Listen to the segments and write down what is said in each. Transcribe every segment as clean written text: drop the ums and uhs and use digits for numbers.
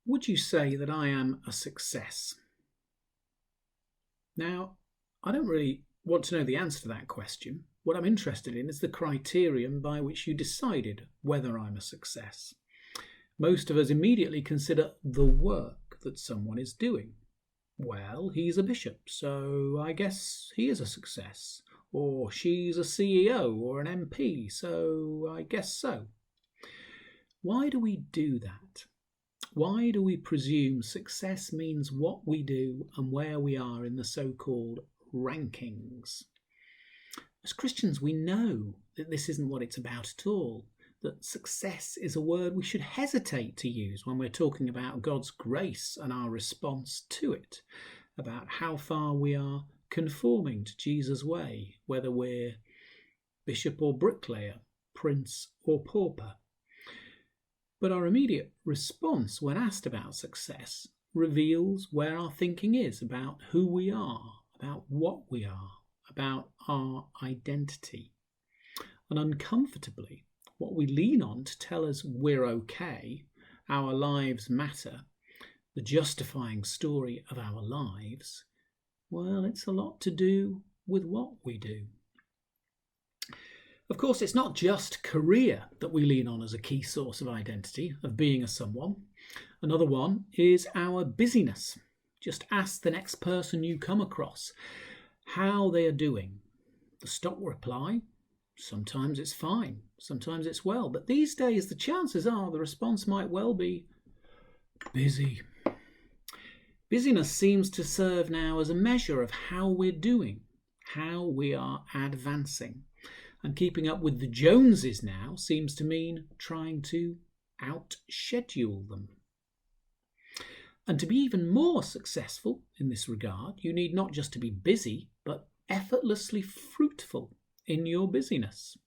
Would you say that I am a success? Now, I don't really want to know the answer to that question. What I'm interested in is the criterion by which you decided whether I'm a success. Most of us immediately consider the work that someone is doing. Well, he's a bishop, so I guess he is a success. Or she's a CEO or an MP, so I guess so. Why do we do that? Why do we presume success means what we do and where we are in the so-called rankings? As Christians, we know that this isn't what it's about at all, that success is a word we should hesitate to use when we're talking about God's grace and our response to it, about how far we are conforming to Jesus' way, whether we're bishop or bricklayer, prince or pauper. But our immediate response when asked about success reveals where our thinking is about who we are, about what we are, about our identity. And uncomfortably, what we lean on to tell us we're okay, our lives matter, the justifying story of our lives, well, it's a lot to do with what we do. Of course, it's not just career that we lean on as a key source of identity, of being a someone. Another one is our busyness. Just ask the next person you come across how they are doing. The stock reply, sometimes it's fine, sometimes it's well. But these days, the chances are the response might well be busy. Busyness seems to serve now as a measure of how we're doing, how we are advancing. And keeping up with the Joneses now seems to mean trying to out-schedule them. And to be even more successful in this regard, you need not just to be busy, but effortlessly fruitful in your busyness.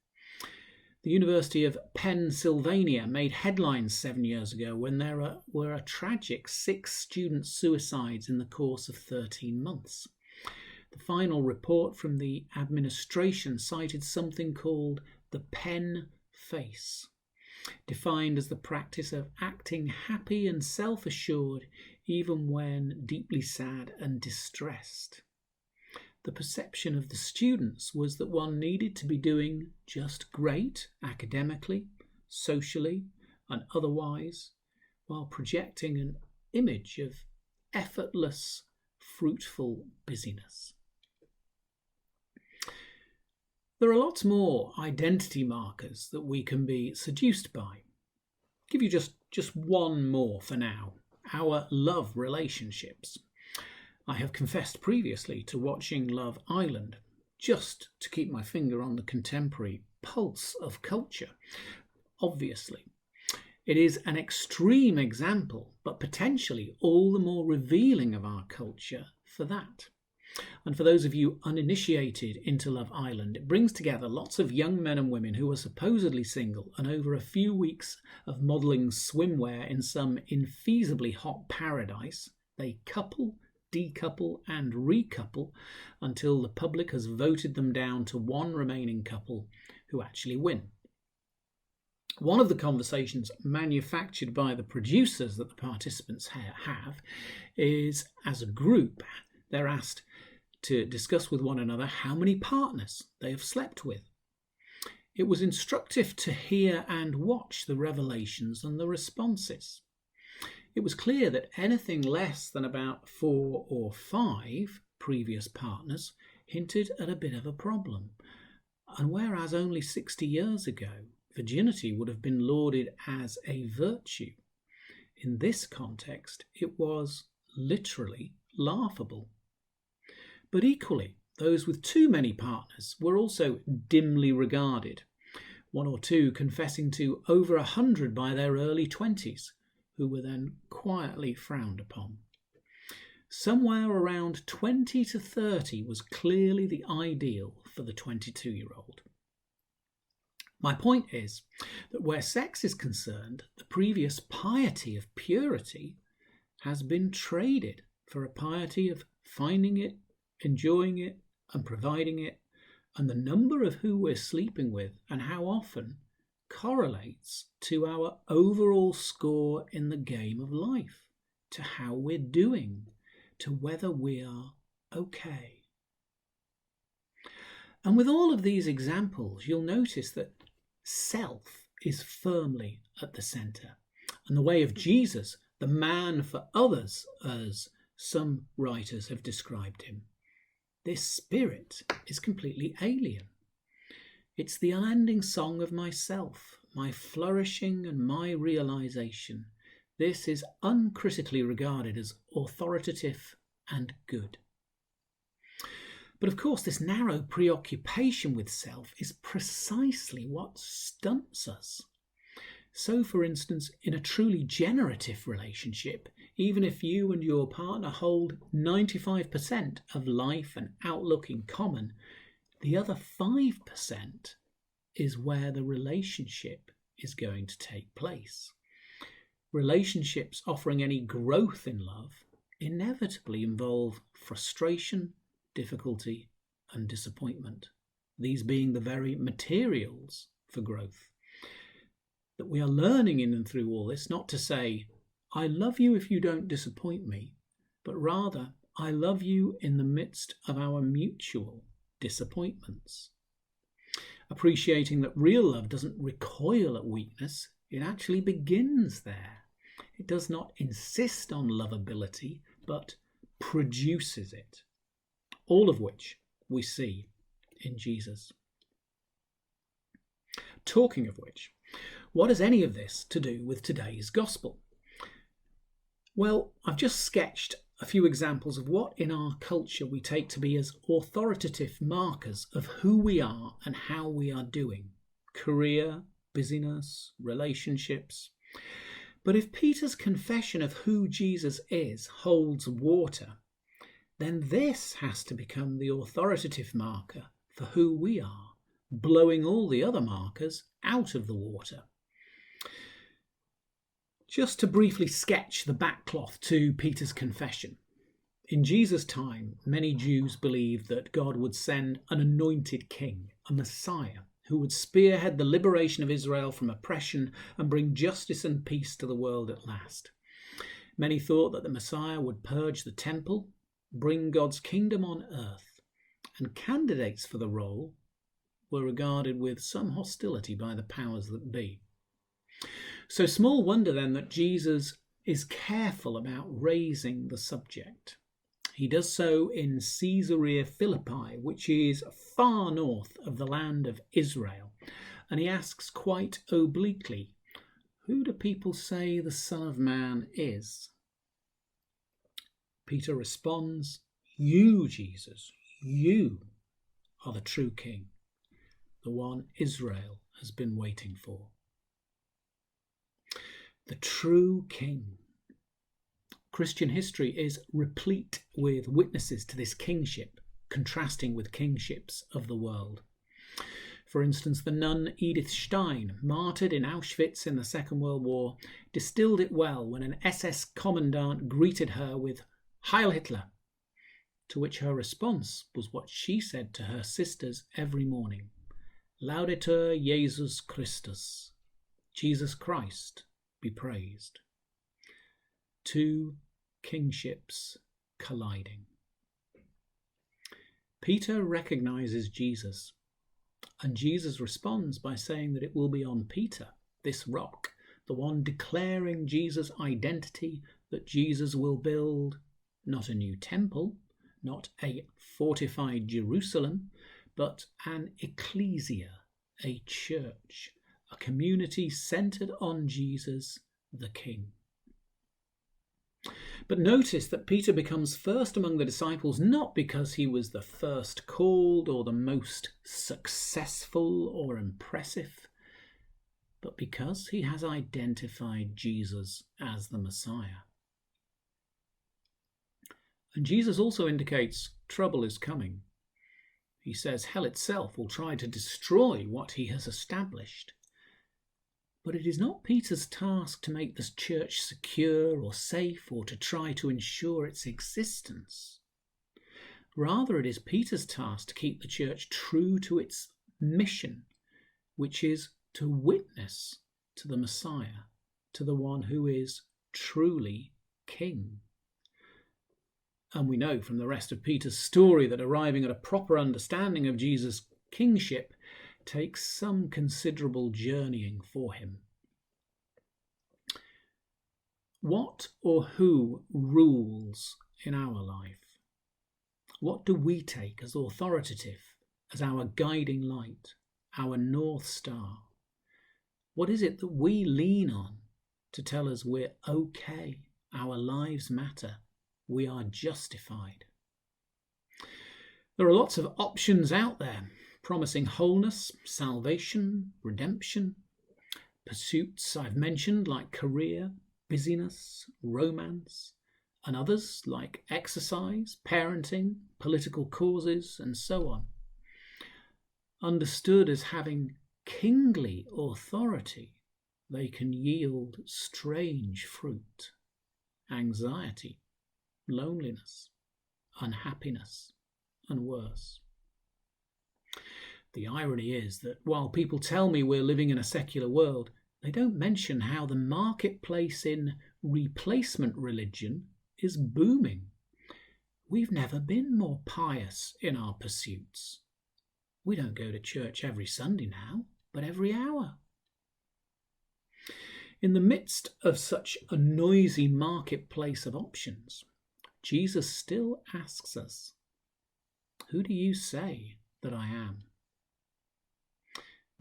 The University of Pennsylvania made headlines 7 years ago when there were a tragic 6 student suicides in the course of 13 months. The final report from the administration cited something called the Penn face, defined as the practice of acting happy and self-assured even when deeply sad and distressed. The perception of the students was that one needed to be doing just great academically, socially, and otherwise, while projecting an image of effortless, fruitful busyness. There are lots more identity markers that we can be seduced by. I'll give you just one more for now. Our love relationships. I have confessed previously to watching Love Island, just to keep my finger on the contemporary pulse of culture. Obviously, it is an extreme example, but potentially all the more revealing of our culture for that. And for those of you uninitiated into Love Island, it brings together lots of young men and women who are supposedly single, and over a few weeks of modelling swimwear in some infeasibly hot paradise, they couple, decouple and recouple until the public has voted them down to one remaining couple who actually win. One of the conversations manufactured by the producers that the participants have is, as a group, they're asked to discuss with one another how many partners they have slept with. It was instructive to hear and watch the revelations and the responses. It was clear that anything less than about 4 or 5 previous partners hinted at a bit of a problem. And whereas only 60 years ago, virginity would have been lauded as a virtue, in this context, it was literally laughable. But equally, those with too many partners were also dimly regarded, 1 or 2 confessing to over 100 by their early 20s, who were then quietly frowned upon. Somewhere around 20 to 30 was clearly the ideal for the 22-year-old. My point is that where sex is concerned, the previous piety of purity has been traded for a piety of finding it, enjoying it and providing it, and the number of who we're sleeping with and how often correlates to our overall score in the game of life. to how we're doing, to whether we are okay. And with all of these examples, you'll notice that self is firmly at the centre. And the way of Jesus, the man for others, as some writers have described him, this spirit is completely alien. It's the unending song of myself, my flourishing and my realisation. This is uncritically regarded as authoritative and good. But of course, this narrow preoccupation with self is precisely what stunts us. So, for instance, in a truly generative relationship, even if you and your partner hold 95% of life and outlook in common, the other 5% is where the relationship is going to take place. Relationships offering any growth in love inevitably involve frustration, difficulty, and disappointment, these being the very materials for growth. That we are learning in and through all this, not to say, I love you if you don't disappoint me, but rather, I love you in the midst of our mutual disappointments. Appreciating that real love doesn't recoil at weakness, it actually begins there. It does not insist on lovability, but produces it. All of which we see in Jesus. Talking of which, what has any of this to do with today's gospel? Well, I've just sketched a few examples of what in our culture we take to be as authoritative markers of who we are and how we are doing. Career, busyness, relationships. But if Peter's confession of who Jesus is holds water, then this has to become the authoritative marker for who we are, blowing all the other markers out of the water. Just to briefly sketch the backcloth to Peter's confession. In Jesus' time, many Jews believed that God would send an anointed king, a Messiah, who would spearhead the liberation of Israel from oppression and bring justice and peace to the world at last. Many thought that the Messiah would purge the temple, bring God's kingdom on earth, and candidates for the role were regarded with some hostility by the powers that be. So small wonder then that Jesus is careful about raising the subject. He does so in Caesarea Philippi, which is far north of the land of Israel, and he asks quite obliquely, "Who do people say the Son of Man is?" Peter responds, "You, Jesus, you are the true King, the one Israel has been waiting for." The true King. Christian history is replete with witnesses to this kingship, contrasting with kingships of the world. For instance, the nun Edith Stein, martyred in Auschwitz in the Second World War, distilled it well when an SS commandant greeted her with "Heil Hitler," to which her response was what she said to her sisters every morning: "Laudetur Jesus Christus, Jesus Christ be praised." Two kingships colliding. Peter recognizes Jesus, and Jesus responds by saying that it will be on Peter, this rock, the one declaring Jesus' identity, that Jesus will build not a new temple, not a fortified Jerusalem, but an ecclesia, a church, a community centered on Jesus, the King. But notice that Peter becomes first among the disciples not because he was the first called or the most successful or impressive, but because he has identified Jesus as the Messiah. And Jesus also indicates trouble is coming. He says hell itself will try to destroy what he has established. But it is not Peter's task to make this church secure or safe or to try to ensure its existence. Rather, it is Peter's task to keep the church true to its mission, which is to witness to the Messiah, to the one who is truly king. And we know from the rest of Peter's story that arriving at a proper understanding of Jesus' kingship takes some considerable journeying for him. What or who rules in our life? What do we take as authoritative, as our guiding light, our North Star? What is it that we lean on to tell us we're okay, our lives matter, we are justified? There are lots of options out there promising wholeness, salvation, redemption. Pursuits I've mentioned like career, busyness, romance, and others like exercise, parenting, political causes, and so on. Understood as having kingly authority, they can yield strange fruit: anxiety, loneliness, unhappiness, and worse. The irony is that while people tell me we're living in a secular world, they don't mention how the marketplace in replacement religion is booming. We've never been more pious in our pursuits. We don't go to church every Sunday now, but every hour. In the midst of such a noisy marketplace of options, Jesus still asks us, "Who do you say that I am?"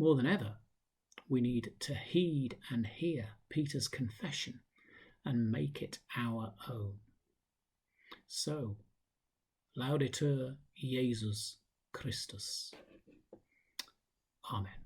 More than ever, we need to heed and hear Peter's confession and make it our own. So, Laudetur Jesus Christus. Amen.